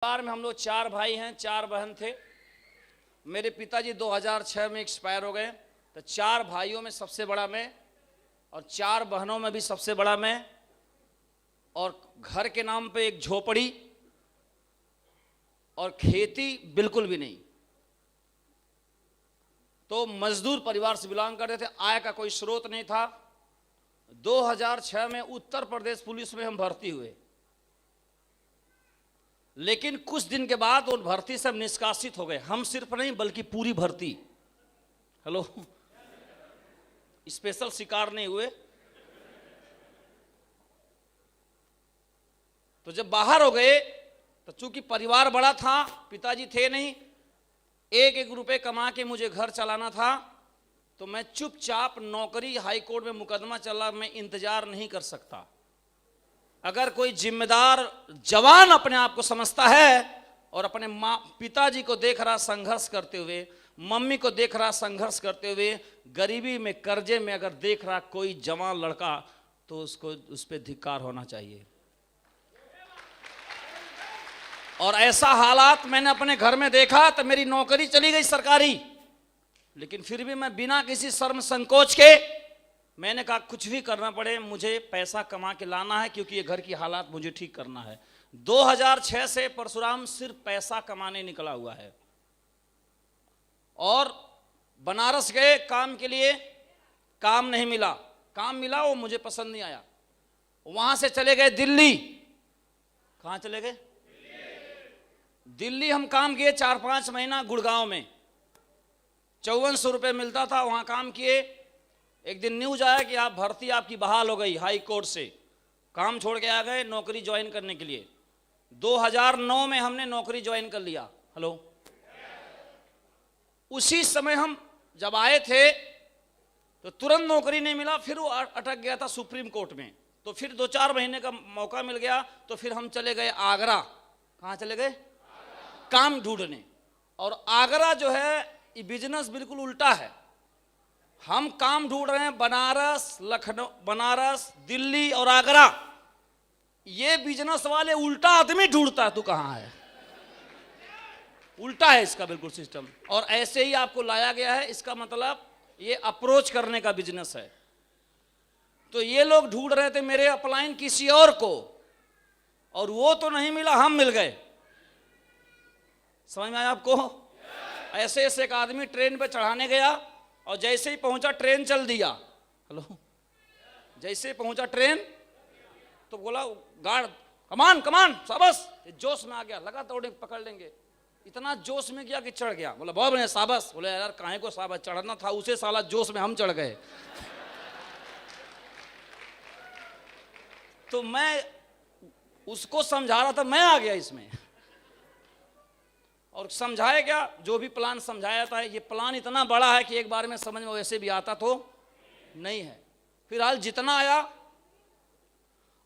परिवार में हम लोग 4 भाई हैं, 4 बहन थे। मेरे पिताजी 2006 में एक्सपायर हो गए। तो 4 भाइयों में सबसे बड़ा मैं और 4 बहनों में भी सबसे बड़ा मैं। और घर के नाम पे एक झोपड़ी और खेती बिल्कुल भी नहीं। तो मजदूर परिवार से बिलोंग करते थे, आय का कोई स्रोत नहीं था। 2006 में उत्तर प्रदेश पुलिस में हम भर्ती हुए, लेकिन कुछ दिन के बाद उन भर्ती से हम निष्कासित हो गए। हम सिर्फ नहीं बल्कि पूरी भर्ती। हेलो, स्पेशल शिकार नहीं हुए। तो जब बाहर हो गए तो चूंकि परिवार बड़ा था, पिताजी थे नहीं, एक एक रुपए कमा के मुझे घर चलाना था। तो मैं चुपचाप नौकरी, हाई कोर्ट में मुकदमा चला, मैं इंतजार नहीं कर सकता। अगर कोई जिम्मेदार जवान अपने आप को समझता है और अपने पिताजी को देख रहा संघर्ष करते हुए, मम्मी को देख रहा संघर्ष करते हुए, गरीबी में कर्जे में अगर देख रहा कोई जवान लड़का, तो उसको उस पर धिक्कार होना चाहिए। और ऐसा हालात मैंने अपने घर में देखा। तो मेरी नौकरी चली गई सरकारी, लेकिन फिर भी मैं बिना किसी शर्म संकोच के मैंने कहा कुछ भी करना पड़े, मुझे पैसा कमा के लाना है, क्योंकि ये घर की हालात मुझे ठीक करना है। 2006 से परशुराम सिर्फ पैसा कमाने निकला हुआ है। और बनारस गए काम के लिए, काम नहीं मिला। काम मिला वो मुझे पसंद नहीं आया। वहां से चले गए दिल्ली। कहां चले गए? दिल्ली हम काम किए 4-5 महीना गुड़गांव में। 5400 रुपये मिलता था, वहां काम किए। एक दिन न्यूज आया कि आप भर्ती आपकी बहाल हो गई हाई कोर्ट से। काम छोड़ के आ गए नौकरी ज्वाइन करने के लिए। 2009 में हमने नौकरी ज्वाइन कर लिया। हेलो, उसी समय हम जब आए थे तो तुरंत नौकरी नहीं मिला, फिर वो अटक गया था सुप्रीम कोर्ट में। तो फिर 2-4 महीने का मौका मिल गया, तो फिर हम चले गए आगरा। कहाँ चले गए? काम ढूंढने। और आगरा जो है ये बिजनेस बिल्कुल उल्टा है। हम काम ढूंढ रहे हैं बनारस, लखनऊ, बनारस, दिल्ली और आगरा। ये बिजनेस वाले उल्टा आदमी ढूंढता है। तू कहां है? उल्टा है इसका बिल्कुल सिस्टम। और ऐसे ही आपको लाया गया है। इसका मतलब ये अप्रोच करने का बिजनेस है। तो ये लोग ढूंढ रहे थे मेरे अपलाइन किसी और को, और वो तो नहीं मिला, हम मिल गए। समझ में आया आपको? ऐसे ऐसे एक आदमी ट्रेन पे चढ़ाने गया, और जैसे ही पहुंचा ट्रेन चल दिया। हेलो, जैसे ही पहुंचा ट्रेन तो बोला गार्ड, कमान कमान, शाबाश। जोश में आ गया, लगा दौड़े पकड़ लेंगे। इतना जोश में गया कि चढ़ गया। बोला बहुत बढ़िया, शाबाश। बोले यार काहे को शाबाश, चढ़ना था उसे, साला जोश में हम चढ़ गए। तो मैं उसको समझा रहा था, मैं आ गया इसमें। और समझाया क्या, जो भी प्लान समझाया था, ये प्लान इतना बड़ा है कि एक बार में समझ में वैसे भी आता तो नहीं है। फिलहाल जितना आया,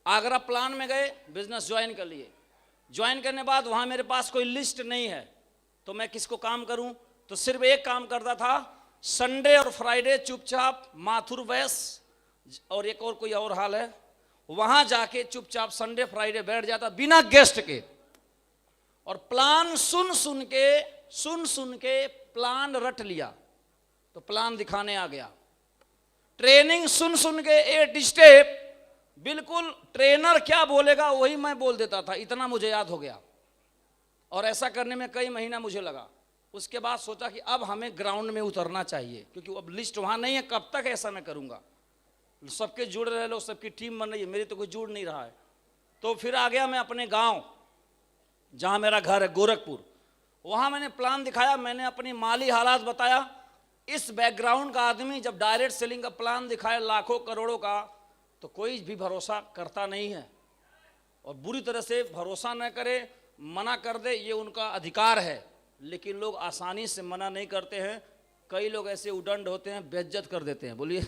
आगरा प्लान में गए, बिजनेस ज्वाइन कर लिए। ज्वाइन करने बाद वहां मेरे पास कोई लिस्ट नहीं है, तो मैं किसको काम करूं? तो सिर्फ एक काम करता था, संडे और फ्राइडे चुपचाप माथुर वैस और एक और कोई और हाल है, वहां जाके चुपचाप संडे फ्राइडे बैठ जाता बिना गेस्ट के। और प्लान सुन सुन के प्लान रट लिया। तो प्लान दिखाने आ गया। ट्रेनिंग सुन के 8 स्टेप बिल्कुल ट्रेनर क्या बोलेगा वही मैं बोल देता था, इतना मुझे याद हो गया। और ऐसा करने में कई महीना मुझे लगा। उसके बाद सोचा कि अब हमें ग्राउंड में उतरना चाहिए, क्योंकि अब लिस्ट वहां नहीं है, कब तक ऐसा मैं करूंगा। सबके जुड़ रहे लोग, सबकी टीम बन रही है, मेरी तो कोई जुड़ नहीं रहा है। तो फिर आ गया मैं अपने गाँव, जहां मेरा घर है गोरखपुर। वहां मैंने प्लान दिखाया, मैंने अपनी माली हालात बताया। इस बैकग्राउंड का आदमी जब डायरेक्ट सेलिंग का प्लान दिखाया लाखों करोड़ों का, तो कोई भी भरोसा करता नहीं है। और बुरी तरह से भरोसा न करे, मना कर दे, ये उनका अधिकार है। लेकिन लोग आसानी से मना नहीं करते हैं। कई लोग ऐसे उदंड होते हैं, बेइज्जत कर देते हैं। बोलिए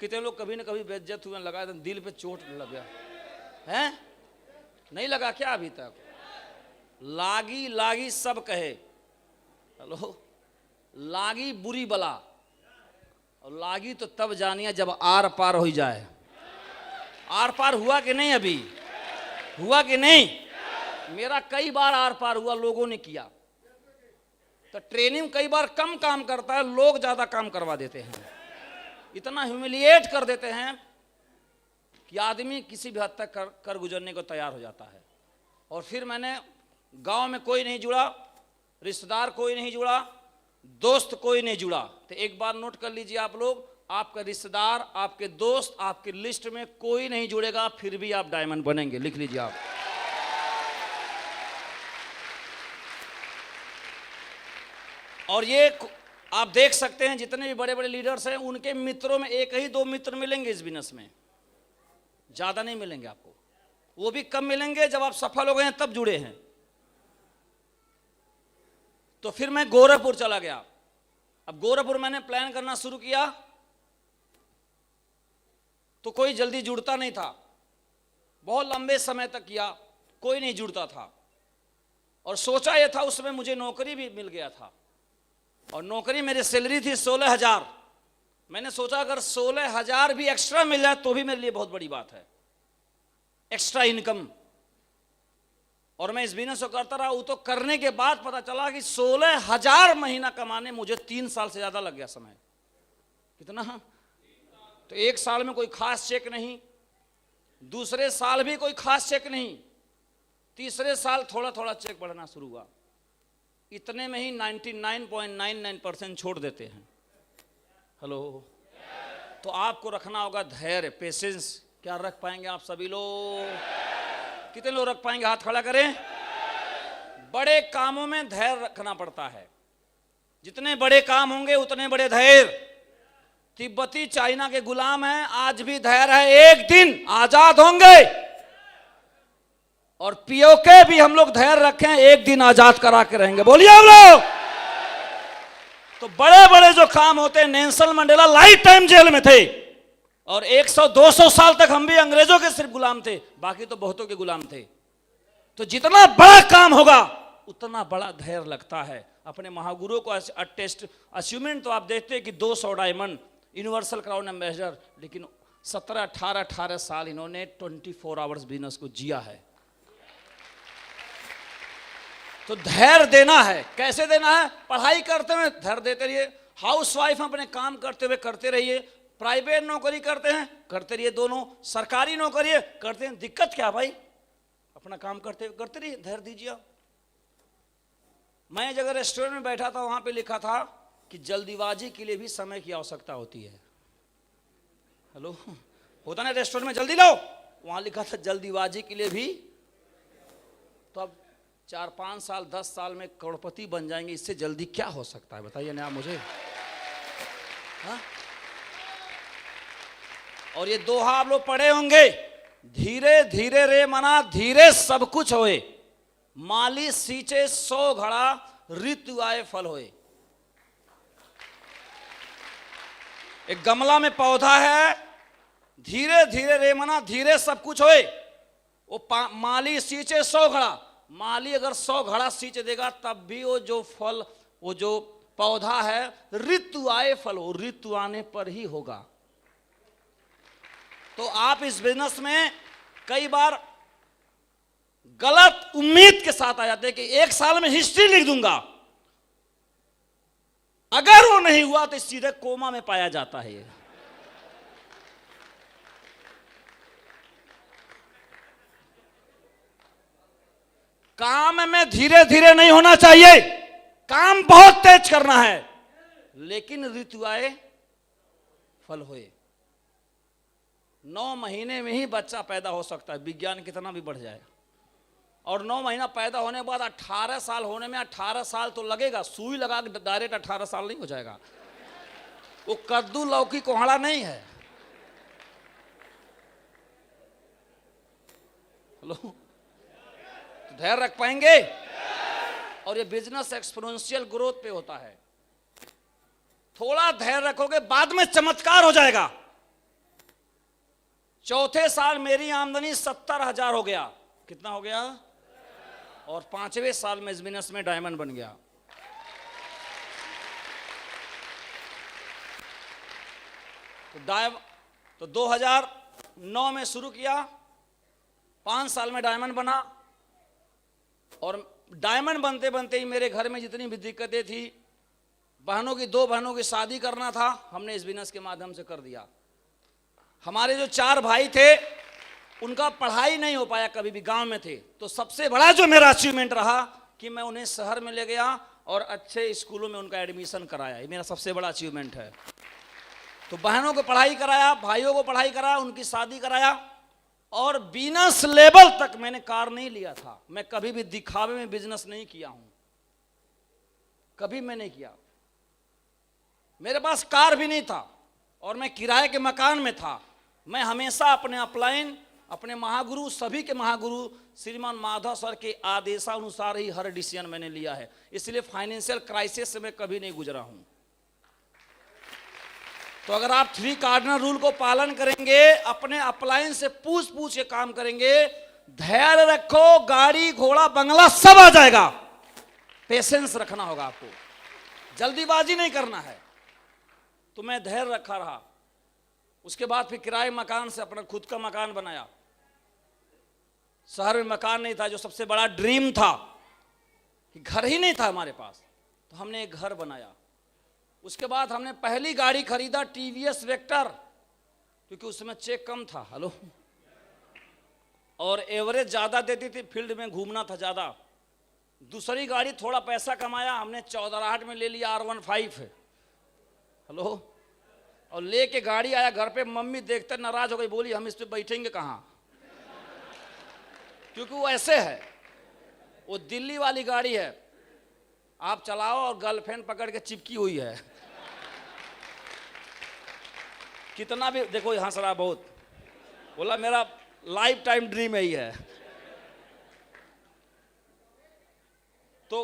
कितने लोग कभी न कभी बेइज्जत हुए, लगा दिल पे चोट लग गया है? नहीं लगा क्या अभी तक? लागी लागी सब कहे। हेलो, लागी बुरी बला, और लागी तो तब जानिए जब आर पार हो जाए। आर पार हुआ कि नहीं? अभी हुआ कि नहीं? मेरा कई बार आर पार हुआ, लोगों ने किया। तो ट्रेनिंग कई बार कम काम करता है, लोग ज्यादा काम करवा देते हैं, इतना ह्यूमिलिएट कर देते हैं कि आदमी किसी भी हद तक कर गुजरने को तैयार हो जाता है। और फिर मैंने, गांव में कोई नहीं जुड़ा, रिश्तेदार कोई नहीं जुड़ा, दोस्त कोई नहीं जुड़ा। तो एक बार नोट कर लीजिए आप लोग, आपका रिश्तेदार, आपके दोस्त, आपकी लिस्ट में कोई नहीं जुड़ेगा, फिर भी आप डायमंड बनेंगे। लिख लीजिए आप। और ये आप देख सकते हैं जितने भी बड़े बड़े लीडर्स हैं, उनके मित्रों में एक ही दो मित्र मिलेंगे इस बिजनेस में, ज्यादा नहीं मिलेंगे आपको। वो भी कम मिलेंगे जब आप सफल हो गए हैं तब जुड़े हैं। तो फिर मैं गोरखपुर चला गया। अब गोरखपुर मैंने प्लान करना शुरू किया तो कोई जल्दी जुड़ता नहीं था, बहुत लंबे समय तक किया, कोई नहीं जुड़ता था। और सोचा यह था, उसमें मुझे नौकरी भी मिल गया था, और नौकरी मेरी सैलरी थी 16,000। मैंने सोचा अगर 16,000 भी एक्स्ट्रा मिल जाए तो भी मेरे लिए बहुत बड़ी बात है, एक्स्ट्रा इनकम। और मैं इस बिजनेस को करता रहा। वो तो करने के बाद पता चला कि 16,000 महीना कमाने मुझे 3 साल से ज्यादा लग गया समय। कितना? तो एक साल में कोई खास चेक नहीं, दूसरे साल भी कोई खास चेक नहीं, तीसरे साल थोड़ा थोड़ा चेक बढ़ना शुरू हुआ। इतने में ही 99.99% छोड़ देते हैं। हेलो। तो आपको रखना होगा धैर्य, पेशेंस। क्या रख पाएंगे आप सभी लोग? कितने लोग रख पाएंगे? हाथ खड़ा करें। बड़े कामों में धैर्य रखना पड़ता है। जितने बड़े काम होंगे उतने बड़े धैर्य। तिब्बती चाइना के गुलाम हैं, आज भी धैर्य है, एक दिन आजाद होंगे। और पीओके भी हम लोग धैर्य रखें, एक दिन आजाद करा के रहेंगे। बोलिए हम लोग। तो बड़े बड़े जो काम होते हैं, Nelson Mandela lifetime jail में थे, और 100-200 साल तक हम भी अंग्रेजों के सिर्फ गुलाम थे, बाकी तो बहुतों के गुलाम थे। तो जितना बड़ा काम होगा उतना बड़ा धैर्य लगता है। अपने महागुरुओं को टेस्ट अचीवमेंट तो आप देखते हैं कि 200 डायमंड, यूनिवर्सल क्राउन एम्बेसडर, लेकिन 17-18 साल इन्होंने 24 आवर्स बिजनेस को जिया है। तो धैर्य देना है। कैसे देना है? पढ़ाई करते हुए धैर्य देते रहिए, हाउसवाइफ अपने काम करते हुए करते रहिए, प्राइवेट नौकरी करते हैं करते रहिए, दोनों सरकारी नौकरी है करते हैं। दिक्कत क्या भाई? अपना काम करते हुए करते रहिए, धैर्य दीजिए आप। मैं एक जगह रेस्टोरेंट में बैठा था, वहां पे लिखा था कि जल्दीबाजी के लिए भी समय की आवश्यकता होती है। हेलो, होता ना रेस्टोरेंट में जल्दी लो, वहां लिखा था जल्दीबाजी के लिए भी। तो अब 4-5 साल 10 साल में करोड़पति बन जाएंगे, इससे जल्दी क्या हो सकता है बताइए ना मुझे। हा? और ये दोहा आप लोग पढ़े होंगे, धीरे धीरे रे मना धीरे सब कुछ होए, माली सींचे 100 घड़ा ऋतु आए फल होए। एक गमला में पौधा है, धीरे धीरे रे मना धीरे सब कुछ होए, वो माली सींचे 100 घड़ा। माली अगर 100 घड़ा सींच देगा तब भी वो जो फल, वो जो पौधा है, ऋतु आए फल हो, ऋतु आने पर ही होगा। तो आप इस बिजनेस में कई बार गलत उम्मीद के साथ आ जाते हैं कि एक साल में हिस्ट्री लिख दूंगा, अगर वो नहीं हुआ तो सीधे कोमा में पाया जाता है। काम में धीरे धीरे नहीं होना चाहिए, काम बहुत तेज करना है, लेकिन ऋतु आए फल होए। 9 महीने में ही बच्चा पैदा हो सकता है, विज्ञान कितना भी बढ़ जाए। और 9 महीना पैदा होने के बाद 18 साल होने में 18 साल तो लगेगा, सुई लगा के डायरेक्ट 18 साल नहीं हो जाएगा। वो कद्दू लौकी कोहड़ा नहीं है। हेलो, तो धैर्य रख पाएंगे। और ये बिजनेस एक्सपोनेंशियल ग्रोथ पे होता है। थोड़ा धैर्य रखोगे, बाद में चमत्कार हो जाएगा। चौथे साल मेरी आमदनी 70,000 हो गया। कितना हो गया? और 5वें साल में इस बिजनेस में डायमंड बन गया। तो 2009 में शुरू किया, 5 साल में डायमंड बना। और डायमंड बनते बनते ही मेरे घर में जितनी भी दिक्कतें थी, बहनों की 2 बहनों की शादी करना था, हमने इस बिजनेस के माध्यम से कर दिया। हमारे जो 4 भाई थे उनका पढ़ाई नहीं हो पाया, कभी भी गांव में थे, तो सबसे बड़ा जो मेरा अचीवमेंट रहा कि मैं उन्हें शहर में ले गया और अच्छे स्कूलों में उनका एडमिशन कराया। ये मेरा सबसे बड़ा अचीवमेंट है। तो बहनों को पढ़ाई कराया, भाइयों को पढ़ाई कराया, उनकी शादी कराया, और बिजनेस लेवल तक मैंने कार नहीं लिया था। मैं कभी भी दिखावे में बिजनेस नहीं किया हूं, कभी मैं नहीं किया। मेरे पास कार भी नहीं था और मैं किराए के मकान में था। मैं हमेशा अपने अपलाइन, अपने महागुरु, सभी के महागुरु श्रीमान माधव सर के आदेशानुसार ही हर डिसीजन मैंने लिया है। इसलिए फाइनेंशियल क्राइसिस से मैं कभी नहीं गुजरा हूं। तो अगर आप 3 कार्डिनल रूल को पालन करेंगे, अपने अपलाइन से पूछ पूछ के काम करेंगे, धैर्य रखो, गाड़ी घोड़ा बंगला सब आ जाएगा। पेशेंस रखना होगा आपको, जल्दीबाजी नहीं करना है। तो मैं धैर्य रखा रहा। उसके बाद फिर किराए मकान से अपना खुद का मकान बनाया। शहर में मकान नहीं था, जो सबसे बड़ा ड्रीम था, कि घर ही नहीं था हमारे पास, तो हमने एक घर बनाया। उसके बाद हमने पहली गाड़ी खरीदा टीवीएस वेक्टर, क्योंकि उसमें चेक कम था, हेलो, और एवरेज ज्यादा देती थी, फील्ड में घूमना था ज्यादा। दूसरी गाड़ी थोड़ा पैसा कमाया, हमने 14 में ले लिया R15 है, हेलो, और लेके गाड़ी आया घर पे, मम्मी देखते नाराज हो गई, बोली हम इस पे बैठेंगे कहाँ, क्योंकि वो ऐसे है, वो दिल्ली वाली गाड़ी है, आप चलाओ और गर्लफ्रेंड पकड़ के चिपकी हुई है। कितना भी देखो, हंस रहा बहुत, बोला मेरा लाइफ टाइम ड्रीम यही है। तो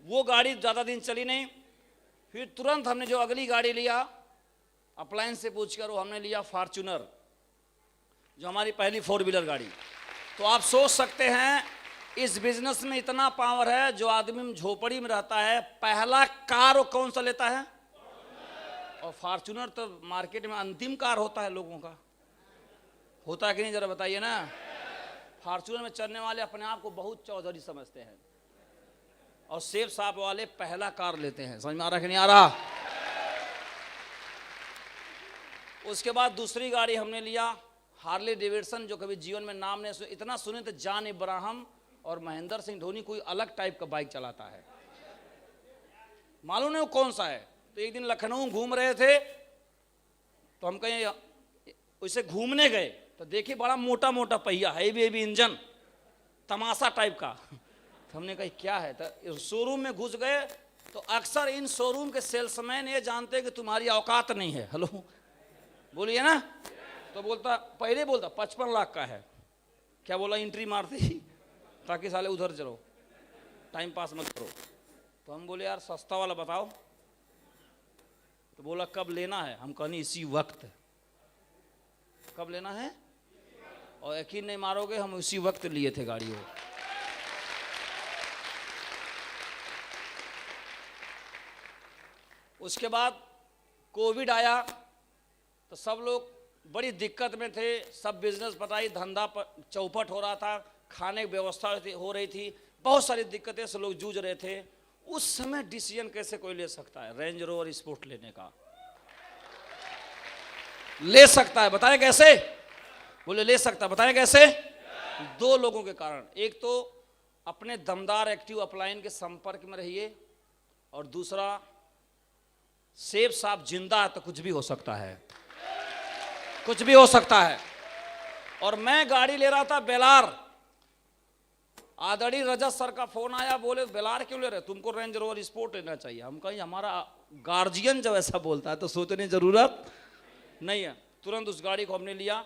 वो गाड़ी ज्यादा दिन चली नहीं। फिर तुरंत हमने जो अगली गाड़ी लिया, अप्लायंस से पूछकर, वो हमने लिया फॉर्च्यूनर, जो हमारी पहली 4 व्हीलर गाड़ी। तो आप सोच सकते हैं इस बिजनेस में इतना पावर है, जो आदमी झोपड़ी में रहता है, पहला कार वो कौन सा लेता है, और फॉर्च्यूनर तो मार्केट में अंतिम कार होता है लोगों का, होता है कि नहीं, जरा बताइए ना। फॉर्च्यूनर में चलने वाले अपने आप को बहुत चौधरी समझते हैं, और सेफ साहब वाले पहला कार लेते हैं। समझ में आ रहा कि नहीं आ रहा। उसके बाद दूसरी गाड़ी हमने लिया हार्ले डेविडसन, जो कभी जीवन में नाम नहीं सुने, इतना सुने तो जॉन इब्राहम और महेंद्र सिंह धोनी कोई अलग टाइप का बाइक चलाता है, मालूम नहीं वो कौन सा है। तो एक दिन लखनऊ घूम रहे थे, तो हम कहीं उसे घूमने गए, तो देखिए बड़ा मोटा मोटा पहिया, हैवी हैवी इंजन, तमाशा टाइप का। तो हमने कहा क्या है, तो शोरूम में घुस गए। तो अक्सर इन शोरूम के सेल्समैन ये जानते हैं कि तुम्हारी औकात नहीं है, हेलो, बोलिए ना। तो बोलता, पहले बोलता 55 लाख का है, क्या बोला, एंट्री मारते ही, ताकि साले उधर चलो, टाइम पास मत करो। तो हम बोले यार सस्ता वाला बताओ। तो बोला कब लेना है, हम कहनी इसी वक्त। कब लेना है, और यकीन नहीं मारोगे, हम उसी वक्त लिए थे गाड़ी वो। उसके बाद कोविड आया, तो सब लोग बड़ी दिक्कत में थे, सब बिजनेस बताई, धंधा चौपट हो रहा था, खाने की व्यवस्था हो रही थी, बहुत सारी दिक्कतें से लोग जूझ रहे थे। उस समय डिसीजन कैसे कोई ले सकता है रेंज रोवर स्पोर्ट लेने का, ले सकता है, बताएं कैसे, बोले ले सकता है, बताएं कैसे। 2 लोगों के कारण, एक तो अपने दमदार एक्टिव अपलाइन के संपर्क में रहिए, और दूसरा सेफ साहब जिंदा है तो कुछ भी हो सकता है, कुछ भी हो सकता है। और मैं गाड़ी ले रहा था बेलार, आदरणीय रजत सर का फोन आया, बोले बेलार क्यों ले रहे, तुमको रेंज रोवर स्पोर्ट लेना चाहिए। हम कहीं हमारा गार्जियन जब ऐसा बोलता है तो सोचने की जरूरत नहीं है। तुरंत उस गाड़ी को हमने लिया,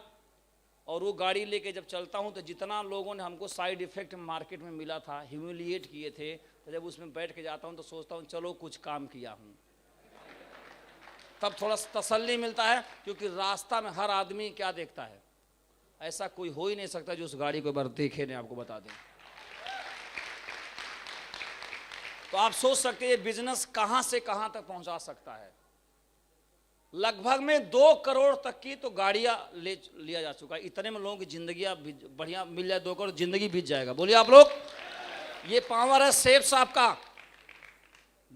और वो गाड़ी लेके जब चलता हूं तो जितना लोगों ने हमको साइड इफेक्ट मार्केट में मिला था, ह्यूमिलिएट किए थे, तो जब उसमें बैठ के जाता हूं तो सोचता हूं चलो कुछ काम किया हूं, तब थोड़ा तसल्ली मिलता है। क्योंकि रास्ता में हर आदमी क्या देखता है, ऐसा कोई हो ही नहीं सकता जो उस गाड़ी को एक बार देखे नहीं, आपको बता दें। तो आप सोच सकते हैं ये बिजनेस कहां से कहां तक पहुंचा सकता है। लगभग में 2 करोड़ तक की तो गाड़ियां ले लिया जा चुका है। इतने में लोगों की जिंदगी बढ़िया मिल जाए, 2 करोड़ जिंदगी बीत जाएगा, बोलिए आप लोग। ये पावर है सेठ साहब का,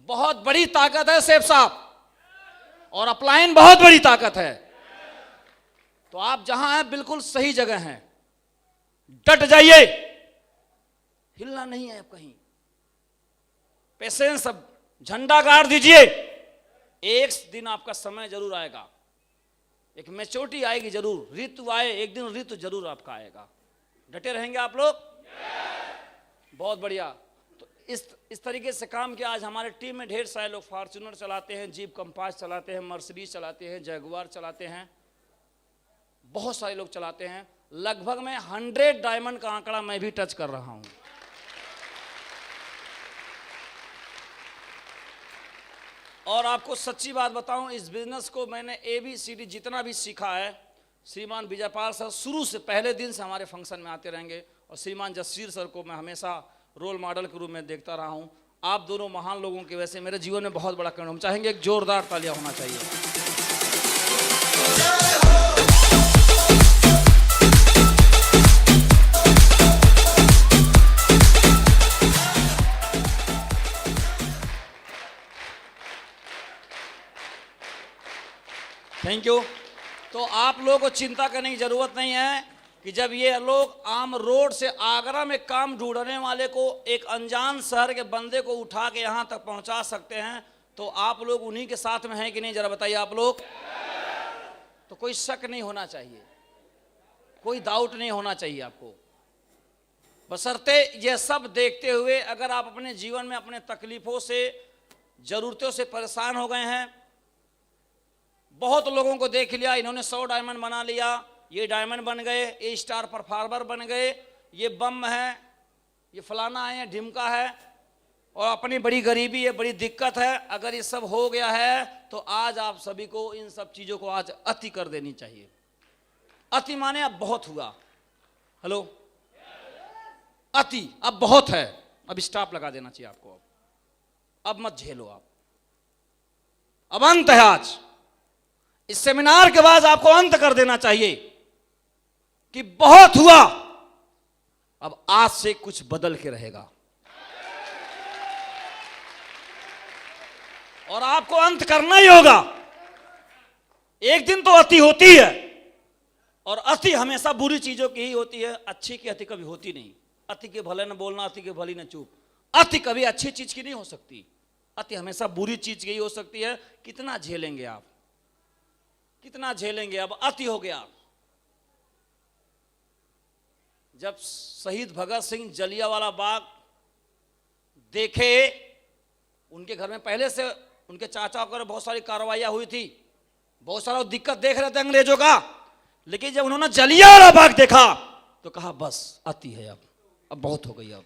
बहुत बड़ी ताकत है सेठ साहब, और अपलाइन बहुत बड़ी ताकत है। तो आप जहां हैं बिल्कुल सही जगह हैं, डट जाइए, हिलना नहीं है कहीं, पेशेंस, अब झंडा गाड़ दीजिए। एक दिन आपका समय जरूर आएगा, एक मैच्योरिटी आएगी जरूर, ऋतु आए एक दिन, ऋतु जरूर आपका आएगा। डटे रहेंगे आप लोग? बहुत बढ़िया। तो इस तरीके से काम किया। आज हमारे टीम में ढेर सारे लोग फॉर्च्यूनर चलाते हैं, जीप कंपास चलाते हैं, मर्सिडीज चलाते हैं, जगुआर चलाते हैं, बहुत सारे लोग चलाते हैं। लगभग मैं 100 डायमंड का आंकड़ा मैं भी टच कर रहा हूं। और आपको सच्ची बात बताऊं, इस बिजनेस को मैंने ABCD जितना भी सीखा है, श्रीमान विजयपाल सर शुरू से पहले दिन से हमारे फंक्शन में आते रहेंगे, और श्रीमान जसवीर सर को मैं हमेशा रोल मॉडल के रूप में देखता रहा हूं। आप दोनों महान लोगों की वजह से मेरे जीवन में बहुत बड़ा काम। हम चाहेंगे एक जोरदार तालियां होना चाहिए। Thank you. तो आप लोगों को चिंता करने की जरूरत नहीं है कि जब ये लोग आम रोड से आगरा में काम ढूंढने वाले को, एक अनजान शहर के बंदे को उठा के यहाँ तक पहुँचा सकते हैं, तो आप लोग उन्हीं के साथ में हैं कि नहीं, जरा बताइए आप लोग। तो कोई शक नहीं होना चाहिए, कोई डाउट नहीं होना चाहिए आपको, बशर्ते ये सब देखते हुए अगर आप अपने जीवन में अपने तकलीफों से, जरूरतों से परेशान हो गए हैं। बहुत लोगों को देख लिया, इन्होंने 100 डायमंड बना लिया, ये डायमंड बन गए, ये स्टार परफॉर्मर बन गए, ये बम है, ये फलाना है, ढिमका है, और अपनी बड़ी गरीबी है, बड़ी दिक्कत है। अगर ये सब हो गया है तो आज आप सभी को इन सब चीज़ों को आज अति कर देनी चाहिए। अति माने अब बहुत हुआ, हेलो, अति अब बहुत है, अब स्टॉप लगा देना चाहिए आपको। अब मत झेलो आप, अब अंत है। आज इस सेमिनार के बाद आपको अंत कर देना चाहिए कि बहुत हुआ, अब आज से कुछ बदल के रहेगा, और आपको अंत करना ही होगा। एक दिन तो अति होती है, और अति हमेशा बुरी चीजों की ही होती है, अच्छी की अति कभी होती नहीं। अति के भले न बोलना, अति के भली न चुप। अति कभी अच्छी चीज की नहीं हो सकती, अति हमेशा बुरी चीज की ही हो सकती है। कितना झेलेंगे आप, कितना झेलेंगे? अब अति हो गया। जब शहीद भगत सिंह जलियांवाला बाग देखे, उनके घर में पहले से उनके चाचा कर बहुत सारी कार्रवाइयां हुई थी, बहुत सारा दिक्कत देख रहे थे अंग्रेजों का, लेकिन जब उन्होंने जलियांवाला बाग देखा तो कहा बस अति है, अब बहुत हो गई। अब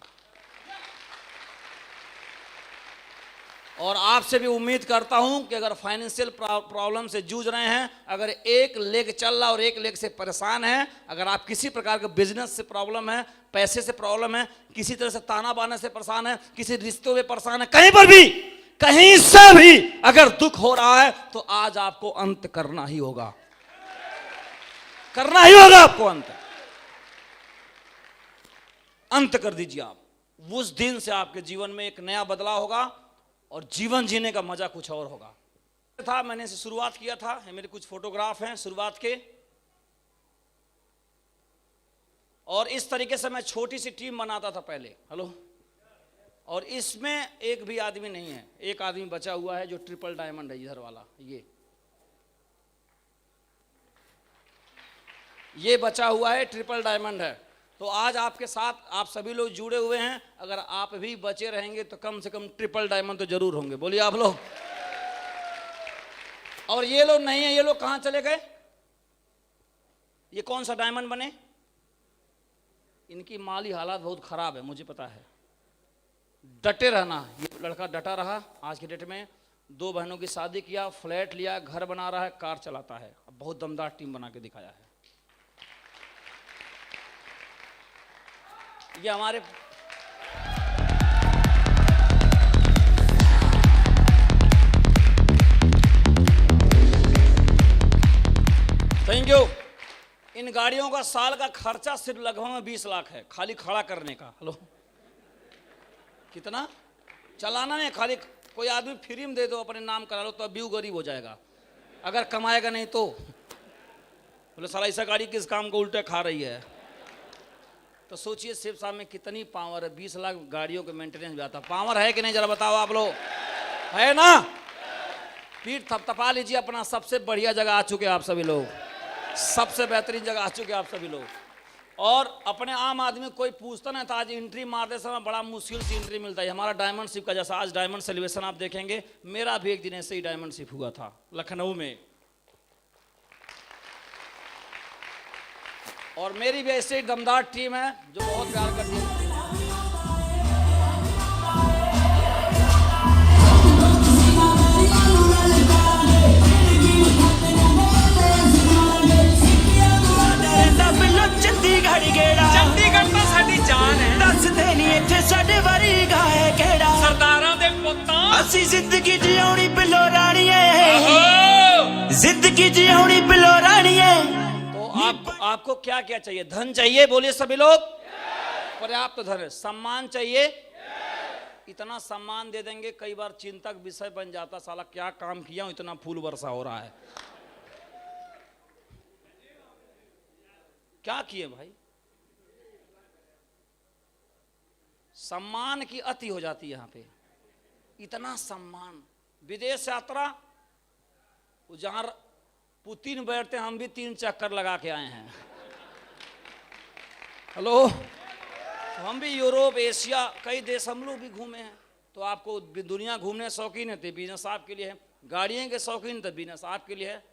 और आपसे भी उम्मीद करता हूं कि अगर फाइनेंशियल प्रॉब्लम से जूझ रहे हैं, अगर एक लेग चल रहा और एक लेग से परेशान है, अगर आप किसी प्रकार के बिजनेस से प्रॉब्लम है, पैसे से प्रॉब्लम है, किसी तरह से ताना बाना से परेशान है, किसी रिश्तों में परेशान है, कहीं पर भी, कहीं से भी अगर दुख हो रहा है, तो आज आपको अंत करना ही होगा, करना ही होगा आपको अंत। अंत कर दीजिए आप। उस दिन से आपके जीवन में एक नया बदलाव होगा, और जीवन जीने का मजा कुछ और होगा। था मैंने इसे शुरुआत किया था, मेरे कुछ फोटोग्राफ हैं शुरुआत के, और इस तरीके से मैं छोटी सी टीम बनाता था पहले, हेलो, और इसमें एक भी आदमी नहीं है, एक आदमी बचा हुआ है जो ट्रिपल डायमंड है, इधर वाला, ये बचा हुआ है, ट्रिपल डायमंड है। तो आज आपके साथ आप सभी लोग जुड़े हुए हैं, अगर आप भी बचे रहेंगे तो कम से कम ट्रिपल डायमंड तो जरूर होंगे, बोलिए आप लोग। और ये लोग नहीं है, ये लोग कहां चले गए? ये कौन सा डायमंड बने? इनकी माली हालात बहुत खराब है, मुझे पता है। डटे रहना, ये लड़का डटा रहा। आज के डेट में 2 बहनों की शादी किया, फ्लैट लिया, घर बना रहा है, कार चलाता है, अब बहुत दमदार टीम बना के दिखाया है। ये हमारे थैंक यू। इन गाड़ियों का साल का खर्चा सिर्फ लगभग 20 लाख है, खाली खड़ा करने का, हेलो, कितना चलाना नहीं, खाली कोई आदमी फ्री में दे दो, अपने नाम करा लो, तो अभी गरीब हो जाएगा, अगर कमाएगा नहीं तो। बोले साला ऐसा गाड़ी किस काम को उल्टे खा रही है। तो सोचिए शिव साहब में कितनी पावर है, 20 लाख गाड़ियों के मेंटेनेंस भी आता। पावर है कि नहीं जरा बताओ आप लोग, है ना? पीठ थपथपा लीजिए अपना। सबसे बढ़िया जगह आ चुके आप सभी लोग, सबसे बेहतरीन जगह आ चुके आप सभी लोग। और अपने आम आदमी कोई पूछता ना था, आज एंट्री मारते समय बड़ा मुश्किल से एंट्री मिलता है। हमारा डायमंड शिप का जैसा आज डायमंड सेलिब्रेशन आप देखेंगे, मेरा भी एक दिन ऐसे ही डायमंड शिप हुआ था लखनऊ में, और मेरी भी ऐसे ही दमदार टीम है जो बहुत प्यार करती है। चंडीगढ़ तो साडी जान है, दसदे नहीं इत्थे साडे वारी गाए केड़ा, सरदारां दे पुत्तां असी जिंदगी जिउणी बिलो राणीए, जिंदगी जिउणी बिलो राणीए। तो आपको क्या क्या चाहिए? धन चाहिए, बोलिए सभी लोग। पर्याप्त धन है। सम्मान चाहिए, इतना सम्मान दे देंगे कई बार चिंतक विषय बन जाता, साला क्या काम किया हूं, इतना फूल वर्षा हो रहा है, क्या किए भाई? सम्मान की अति हो जाती है यहाँ पे, इतना सम्मान। विदेश यात्रा, जहां पुतिन बैठते हम भी 3 चक्कर लगा के आए हैं। हेलो, तो हम भी यूरोप, एशिया, कई देश हम लोग भी घूमे हैं। तो आपको दुनिया घूमने शौकीन है तो बिजनेस आपके लिए है, गाड़ियों के शौकीन तो बिजनेस आपके लिए है,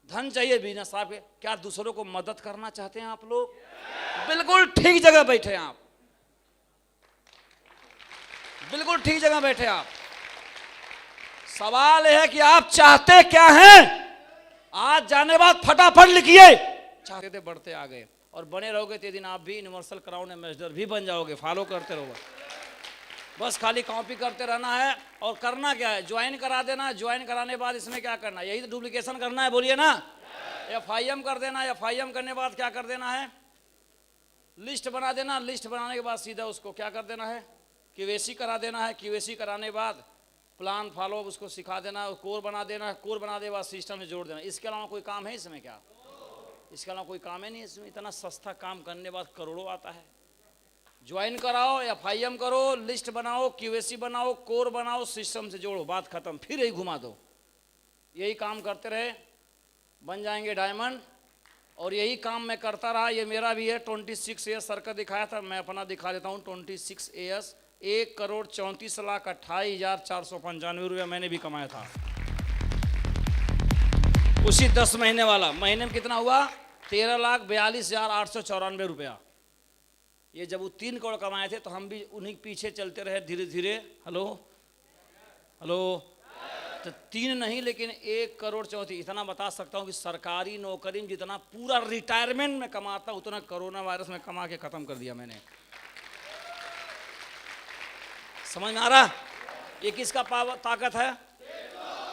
धन चाहिए बिजनेस आपके। क्या दूसरों को मदद करना चाहते हैं आप लोग? बिल्कुल ठीक जगह बैठे हैं आप, बिल्कुल ठीक जगह बैठे आप। सवाल यह है कि आप चाहते क्या हैं? आज जाने बाद फटाफट लिखिए, चाहते थे बढ़ते आ गए, और बने रहोगे तो दिन आप भी यूनिवर्सल क्राउन एम्बेसडर भी बन जाओगे। फॉलो करते रहोगे, बस खाली कॉपी करते रहना है। और करना क्या है? ज्वाइन करा देना। ज्वाइन कराने के बाद इसमें क्या करना है? यही तो डुप्लीकेशन करना है, बोलिए ना। FIM कर देना। FIM करने के बाद क्या कर देना है? लिस्ट बना देना। लिस्ट बनाने के बाद सीधा उसको क्या कर देना है? QAC करा देना है। QAC कराने के बाद प्लान फॉलो उसको सिखा देना है, कोर बना देना है। कोर बनाने के बाद सिस्टम में जोड़ देना। इसके अलावा कोई काम है इसमें? क्या इसके अलावा कोई काम है नहीं इसमें। इतना सस्ता काम करने के बाद करोड़ों आता है। ज्वाइन कराओ, FIM करो, लिस्ट बनाओ, QAC बनाओ, कोर बनाओ, सिस्टम से जोड़ो, बात खत्म। फिर यही घुमा दो। यही काम करते रहे, बन जाएंगे डायमंड। और यही काम मैं करता रहा। ये मेरा भी है 26 AS सर का दिखाया था, मैं अपना दिखा देता हूँ। 26 AS 1,34,28,495 रुपया मैंने भी कमाया था उसी 10 महीने वाला। महीने में कितना हुआ? 13,42,894 रुपया। ये जब वो 3 करोड़ कमाए थे तो हम भी उन्हीं के पीछे चलते रहे धीरे धीरे। हेलो हेलो, तो 3 नहीं लेकिन 1,34,34। इतना बता सकता हूँ कि सरकारी नौकरी में जितना पूरा रिटायरमेंट में कमाता उतना कोरोना वायरस में कमा के खत्म कर दिया मैंने। समझ में आ रहा? ये किसका ताकत है?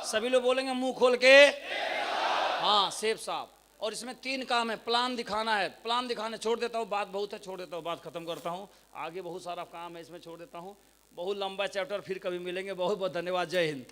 सभी लोग बोलेंगे मुंह खोल के, हाँ, सेफ साहब। और इसमें 3 काम है। प्लान दिखाना है, प्लान दिखाने छोड़ देता हूँ, बात बहुत है, छोड़ देता हूँ, बात खत्म करता हूँ। आगे बहुत सारा काम है, इसमें छोड़ देता हूँ। बहुत लंबा चैप्टर, फिर कभी मिलेंगे। बहुत बहुत धन्यवाद। जय हिंद।